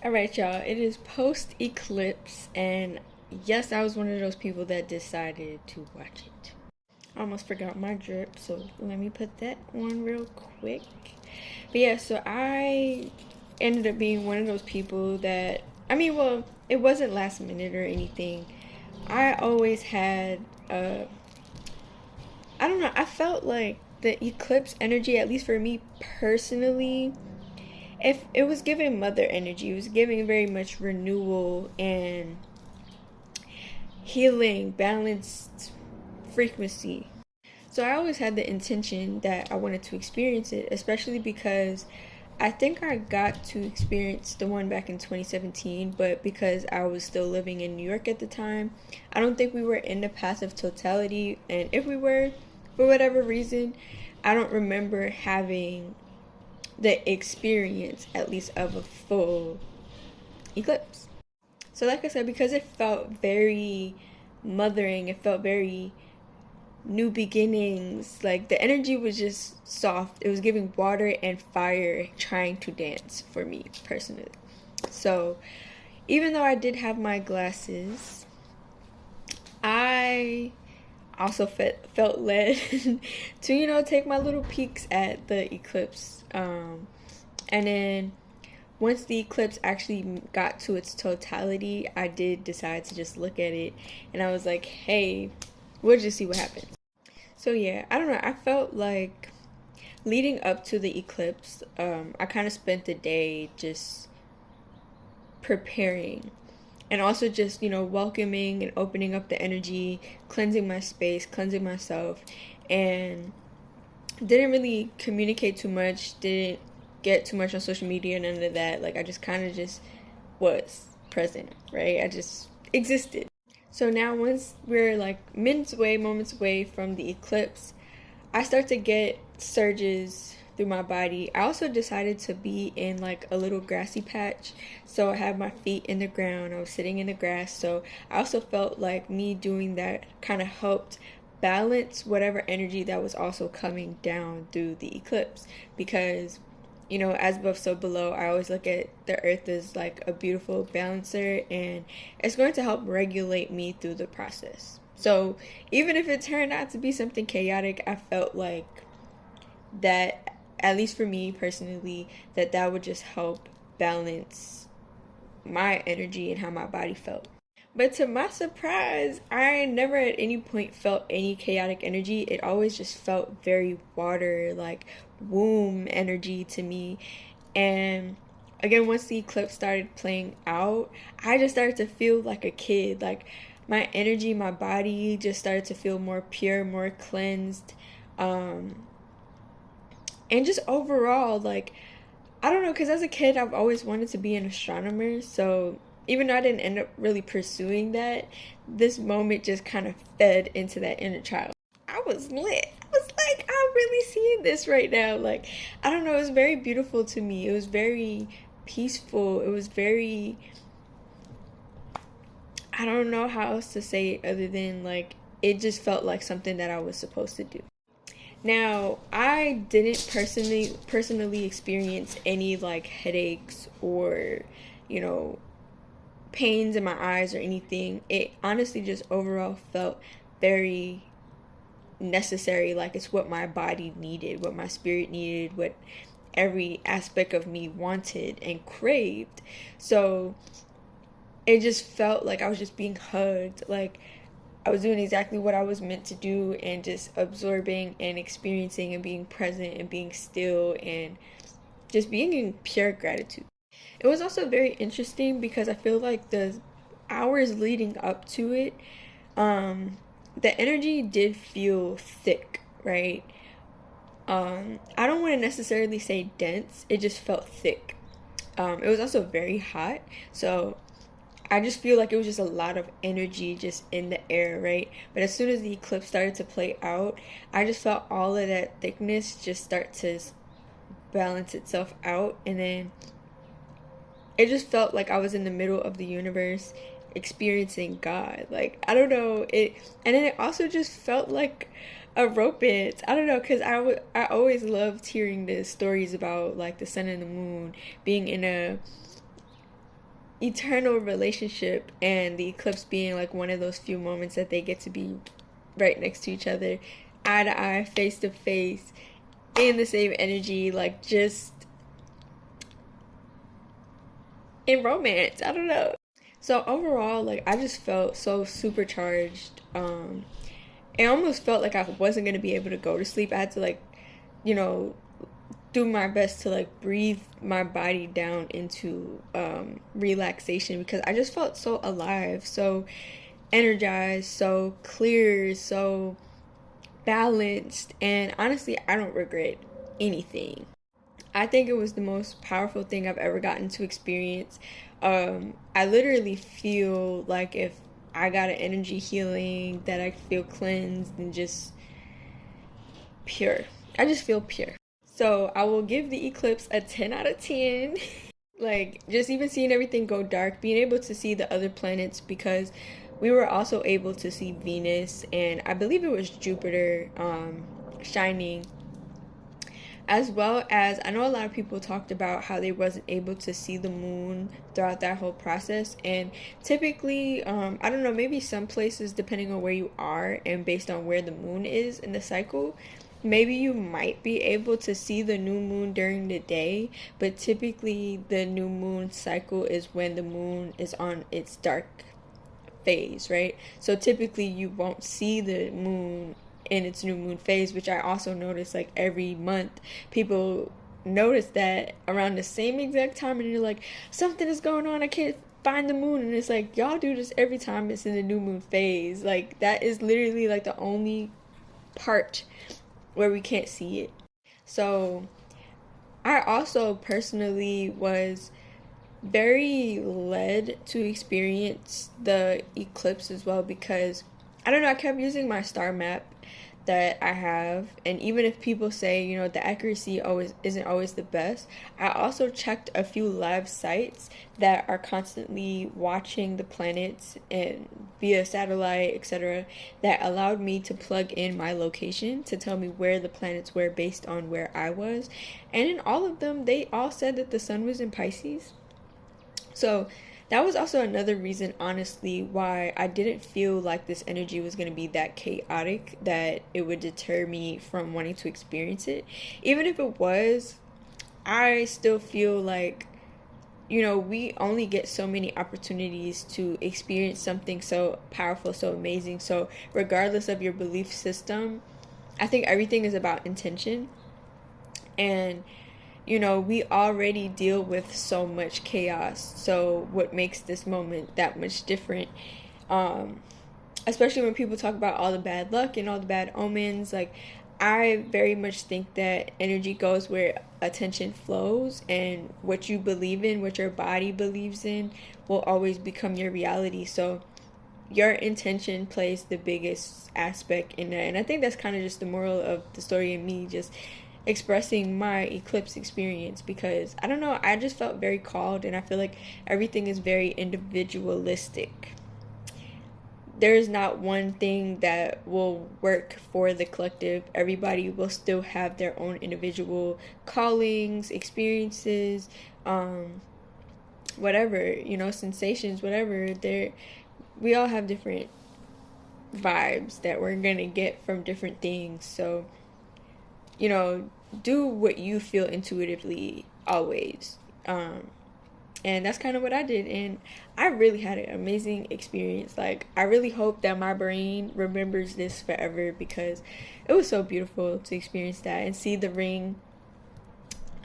All right, y'all. It is post eclipse, and yes, I was one of those people that decided to watch it. I almost forgot my drip, so let me put that on real quick. But yeah, so I ended up being one of those people that, well, it wasn't last minute or anything. I always had, I don't know, I felt like the eclipse energy, at least for me personally, if it was giving mother energy, it was giving very much renewal and healing, balanced frequency. So I always had the intention that I wanted to experience it, especially because I think I got to experience the one back in 2017, but because I was still living in New York at the time, I don't think we were in the path of totality. And if we were, for whatever reason, I don't remember having the experience, at least of a full eclipse. So, like I said, because it felt very mothering, it felt very new beginnings. Like the energy was just soft. It was giving water and fire trying to dance for me personally. So, even though I did have my glasses, I also felt led to, take my little peeks at the eclipse. And then once the eclipse actually got to its totality, I did decide to just look at it, and I was like, hey, we'll just see what happens. So yeah, I don't know. I felt like leading up to the eclipse, I kind of spent the day just preparing and also just, welcoming and opening up the energy, cleansing my space, cleansing myself, and didn't really communicate too much, didn't get too much on social media, none of that. Like I just kind of just was present, right? I just existed. So now once we're like moments away from the eclipse, I start to get surges through my body. I also decided to be in like a little grassy patch. So I had my feet in the ground. I was sitting in the grass. So I also felt like me doing that kind of helped balance whatever energy that was also coming down through the eclipse, because as above, so below. I always look at the earth as like a beautiful balancer, and it's going to help regulate me through the process. So even if it turned out to be something chaotic, I felt like that, at least for me personally, that would just help balance my energy and how my body felt. But to my surprise, I never at any point felt any chaotic energy. It always just felt very water, like womb energy to me. And again, once the eclipse started playing out, I just started to feel like a kid. Like my energy, my body just started to feel more pure, more cleansed. Um, and just overall, like, I don't know, because as a kid, I've always wanted to be an astronomer. So even though I didn't end up really pursuing that, this moment just kind of fed into that inner child. I was lit. I was like, I'm really seeing this right now. Like, I don't know, it was very beautiful to me. It was very peaceful. It was very, I don't know how else to say it other than like, it just felt like something that I was supposed to do. Now, I didn't personally experience any like headaches or, you know, pains in my eyes or anything. It honestly just overall felt very necessary. Like it's what my body needed, what my spirit needed, what every aspect of me wanted and craved. So it just felt like I was just being hugged. Like I was doing exactly what I was meant to do, and just absorbing and experiencing and being present and being still and just being in pure gratitude. It was also very interesting because I feel like the hours leading up to it, the energy did feel thick, right? I don't want to necessarily say dense, it just felt thick. It was also very hot, so I just feel like it was just a lot of energy just in the air, right? But as soon as the eclipse started to play out, I just felt all of that thickness just start to balance itself out, and then it just felt like I was in the middle of the universe experiencing God. Like, I don't know, it, and then it also just felt like a romance. I don't know, because I always loved hearing the stories about like the sun and the moon being in eternal relationship, and the eclipse being like one of those few moments that they get to be right next to each other, eye to eye, face to face, in the same energy, like just in romance. I don't know. So overall, like I just felt so supercharged. It almost felt like I wasn't gonna be able to go to sleep. I had to like, you know, do my best to like breathe my body down into relaxation, because I just felt so alive, so energized, so clear, so balanced, and honestly, I don't regret anything. I think it was the most powerful thing I've ever gotten to experience. I literally feel like if I got an energy healing, that I feel cleansed and just pure. I just feel pure. So I will give the eclipse a 10 out of 10. Like, just even seeing everything go dark, being able to see the other planets, because we were also able to see Venus, and I believe it was Jupiter shining, as well as I know a lot of people talked about how they wasn't able to see the moon throughout that whole process. And typically, I don't know, maybe some places, depending on where you are and based on where the moon is in the cycle, maybe you might be able to see the new moon during the day, but typically the new moon cycle is when the moon is on its dark phase, right? So typically you won't see the moon in its new moon phase, which I also notice like every month people notice that around the same exact time, and you're like, something is going on, I can't find the moon. And it's like, y'all do this every time it's in the new moon phase. Like, that is literally like the only part where we can't see it. So I also personally was very led to experience the eclipse as well, because I don't know, I kept using my star map that I have, and even if people say, you know, the accuracy always isn't always the best, I also checked a few live sites that are constantly watching the planets and via satellite, etc., that allowed me to plug in my location to tell me where the planets were based on where I was. And in all of them, they all said that the sun was in Pisces. So that was also another reason, honestly, why I didn't feel like this energy was going to be that chaotic that it would deter me from wanting to experience it. Even if it was, I still feel like, you know, we only get so many opportunities to experience something so powerful, so amazing. So regardless of your belief system, I think everything is about intention. And you know, we already deal with so much chaos. So what makes this moment that much different? Especially when people talk about all the bad luck and all the bad omens. Like, I very much think that energy goes where attention flows, and what you believe in, what your body believes in, will always become your reality. So your intention plays the biggest aspect in that. And I think that's kind of just the moral of the story, and me just expressing my eclipse experience, because I don't know, I just felt very called, and I feel like everything is very individualistic. There is not one thing that will work for the collective. Everybody will still have their own individual callings, experiences, whatever, you know, sensations, whatever. We all have different vibes that we're gonna get from different things. So, you know, do what you feel intuitively always. And that's kind of what I did, and I really had an amazing experience. Like, I really hope that my brain remembers this forever, because it was so beautiful to experience that and see the ring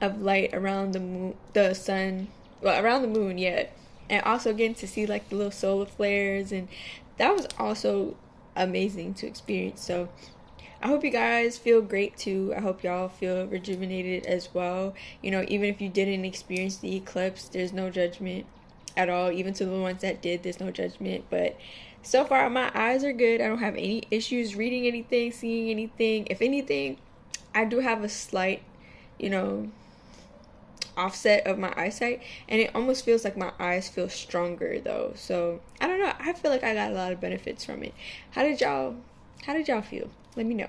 of light around the moon, the sun, well, around the moon, yeah. And also getting to see like the little solar flares, and that was also amazing to experience. So I hope you guys feel great too. I hope y'all feel rejuvenated as well. You know, even if you didn't experience the eclipse, there's no judgment at all. Even to the ones that did, there's no judgment. But so far, my eyes are good. I don't have any issues reading anything, seeing anything. If anything, I do have a slight, you know, offset of my eyesight, and it almost feels like my eyes feel stronger though. So I don't know, I feel like I got a lot of benefits from it. How did y'all feel? Let me know.